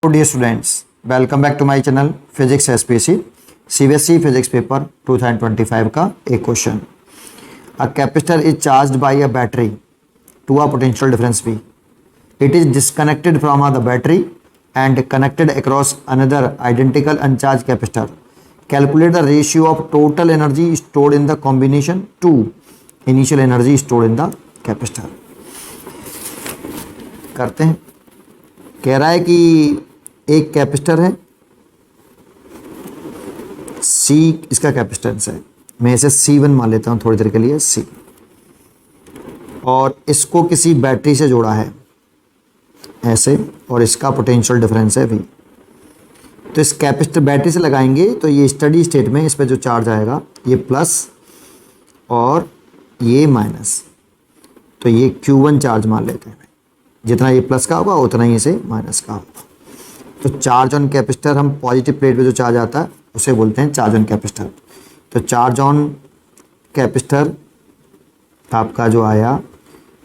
Dear students, welcome back to my channel Physics SPC CBSE Physics Paper 2025 का एक question. A capacitor is charged by a battery to a potential difference V. It is disconnected from the battery and connected across another identical uncharged capacitor. Calculate the ratio of total energy stored in the combination to initial energy stored in the capacitor. करते हैं. कह रहा है कि एक capacitor है, C इसका capacitance है, मैं इसे C1 मान लेता हूं थोड़ी देर के लिए C, और इसको किसी बैटरी से जोड़ा है ऐसे, और इसका पोटेंशियल डिफरेंस है V. तो इस कैपेसिटर बैटरी से लगाएंगे तो ये स्टडी स्टेट में इस पर जो चार्ज आएगा ये प्लस और ये माइनस, तो ये Q1 चार्ज मान लेते हैं. जितना ये प्लस का होगा उतना ही इसे माइनस का होगा. तो चार्ज ऑन कैपेसिटर, हम पॉजिटिव प्लेट पे जो चार्ज आता है उसे बोलते हैं चार्ज ऑन कैपेसिटर. तो चार्ज ऑन कैपेसिटर आपका जो आया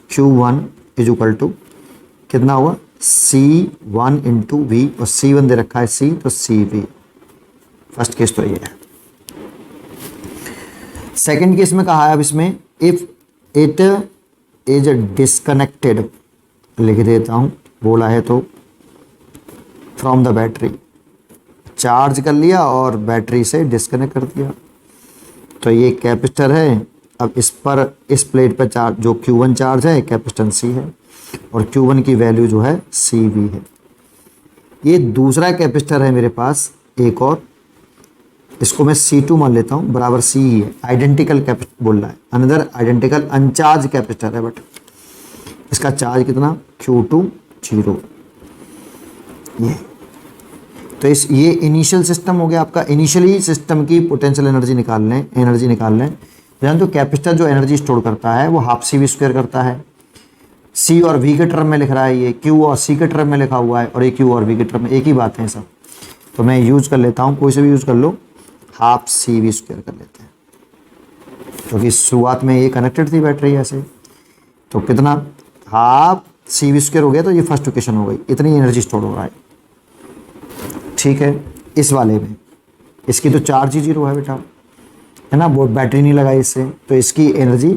Q1 इज इक्वल टू कितना हुआ C1 इंटू वी, और C1 दे रखा है C, तो CV. फर्स्ट केस तो ये है. सेकेंड केस में कहा है अब इसमें इफ इट इज डिस्कनेक्टेड, लिख देता हूँ, बोला है तो फ्रॉम द बैटरी, चार्ज कर लिया और बैटरी से डिस्कनेक्ट कर दिया. तो ये कैपेसिटर है. अब इस पर, इस प्लेट पर चार्ज जो Q1 चार्ज है कैपेसिटेंस C है, और Q1 की वैल्यू जो है CV है. ये दूसरा कैपेसिटर है मेरे पास एक और, इसको मैं C2 मान लेता हूँ, बराबर C ही है. आइडेंटिकल कैपेसिटर बोल रहा है, अनदर आइडेंटिकल अनचार्ज कैपेसिटर है, बट इसका चार्ज कितना Q2 0. तो ये इनिशियल सिस्टम हो गया आपका. इनिशियली सिस्टम की पोटेंशियल एनर्जी निकाल लें. तो कैपेसिटर जो एनर्जी स्टोर करता है वो हाफ CV² करता है. C और V के टर्म में लिख रहा है, ये Q और C के टर्म में लिखा हुआ है, और ये Q और V के टर्म में एक ही बात है सब. तो मैं यूज़ कर लेता हूँ, कोई से भी यूज़ कर लो, हाफ CV² कर लेते हैं, क्योंकि शुरुआत में ये कनेक्टेड थी बैटरी ऐसे. तो कितना हाफ CV² हो गया, तो ये फर्स्ट इक्वेशन हो गई, इतनी एनर्जी स्टोर हो रहा है. ठीक है. इस वाले में इसकी तो चार्ज ही 0 है बेटा, है ना, वो बैटरी नहीं लगाई इससे, तो इसकी एनर्जी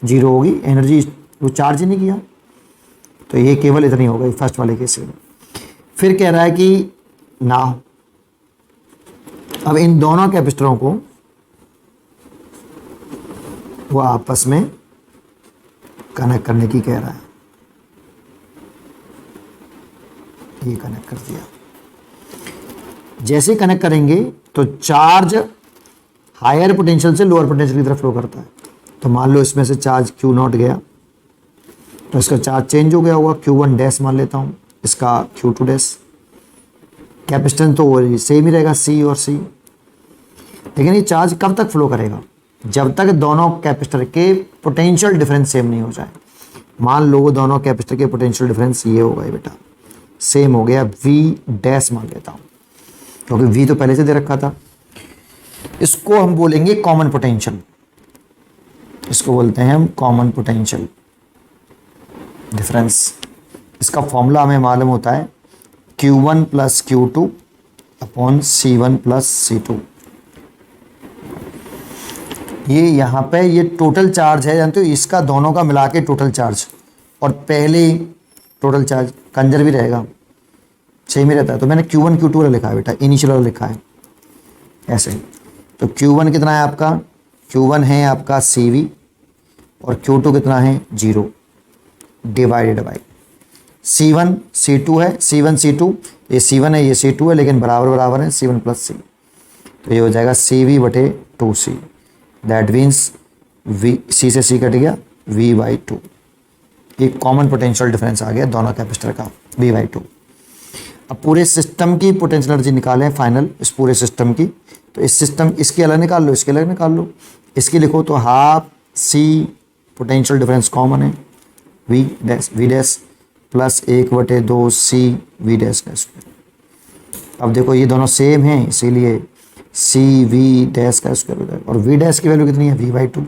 0 होगी. एनर्जी वो चार्ज ही नहीं किया, तो ये केवल इतनी हो गई फर्स्ट वाले केस में. फिर कह रहा है कि ना, अब इन दोनों कैपेसिटरों को वो आपस में कनेक्ट करने की कह रहा है. ये कनेक्ट कर दिया. जैसे कनेक्ट करेंगे तो चार्ज हायर पोटेंशियल से लोअर पोटेंशियल की तरफ फ्लो करता है. तो मान लो इसमें से चार्ज Q0 गया, तो इसका चार्ज चेंज हो गया होगा, Q1 डैश मान लेता हूँ, इसका Q2 डैश. कैपेसिटेंस तो सेम ही रहेगा C और C, लेकिन ये चार्ज कब तक फ्लो करेगा? जब तक दोनों कैपेसिटर के पोटेंशियल डिफरेंस सेम नहीं हो जाए. मान लो दोनों कैपेसिटर के पोटेंशियल डिफरेंस ये हो गए बेटा, सेम हो गया, V डैश मान लेता हूँ, क्योंकि V तो पहले से दे रखा था. इसको हम बोलेंगे कॉमन पोटेंशियल, इसको बोलते हैं हम कॉमन पोटेंशियल डिफरेंस. इसका फॉर्मूला हमें मालूम होता है Q1 plus Q2 upon C1 plus C2. ये यहाँ पे ये टोटल चार्ज है, जानते हो, इसका दोनों का मिला के टोटल चार्ज, और पहले टोटल चार्ज कंजर्व भी रहेगा, सेम ही रहता है. तो मैंने Q1 Q2 वाला लिखा है बेटा, इनिशियल वाला लिखा है ऐसे. तो Q1 कितना है आपका? Q1 है आपका CV, और Q2 कितना है 0, डिवाइडेड बाई C1 C2 है. C1 C2, ये C1 है ये C2 है, लेकिन बराबर बराबर है C1 प्लस C. तो ये हो जाएगा CV बटे 2C. दैट मीन्स C से C कट गया, V/2. ये कॉमन पोटेंशियल डिफरेंस आ गया दोनों कैपेसिटर का, V/2. अब पूरे सिस्टम की पोटेंशियल एनर्जी निकालें फाइनल, इस पूरे सिस्टम की. तो इस सिस्टम, इसकी अलग निकाल लो, इसके अलग निकाल लो. इसकी लिखो तो half C potential difference common है, V dash plus 1/2 C V dash का स्क्वायर. अब देखो ये दोनों सेम हैं, इसीलिए CV डैश का स्क्वायर हो जाएगा, और V डैश की वैल्यू कितनी है V/2,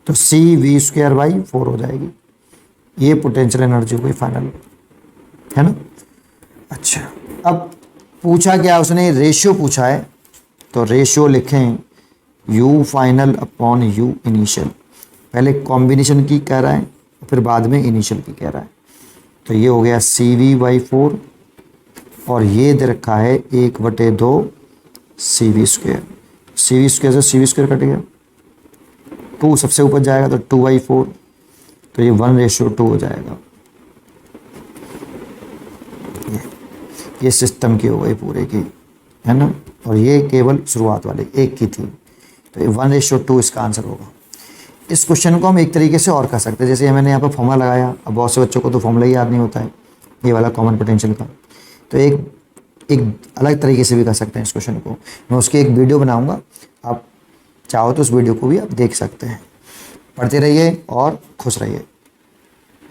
तो CV²/4 हो जाएगी. ये पोटेंशियल एनर्जी हो गई फाइनल, है ना. अच्छा, अब पूछा क्या उसने, रेशियो पूछा है, तो रेशियो लिखें u final upon u initial. पहले कॉम्बिनेशन की कह रहा है, फिर बाद में इनिशियल की कह रहा है। तो ये हो गया CV/4 और ये दे रखा है 1/2 CV स्क्वायर। CV स्क्वायर से CV स्क्वायर कट गया, 2 सबसे ऊपर जाएगा तो 2/4, तो ये 1:2 हो जाएगा। ये सिस्टम की हो गई पूरे की, है ना। और ये केवल शुरुआत वाली एक की थी, तो ये 1:2 इसका आंसर होगा। इस क्वेश्चन को हम एक तरीके से और कर सकते हैं, जैसे मैंने यहाँ पर फॉर्मूला लगाया। अब बहुत से बच्चों को तो फॉर्मूला ही याद नहीं होता है, ये वाला कॉमन पोटेंशियल का। तो एक अलग तरीके से भी कर सकते हैं इस क्वेश्चन को। मैं उसकी एक वीडियो बनाऊंगा, आप चाहो तो उस वीडियो को भी आप देख सकते हैं। पढ़ते रहिए और खुश रहिए।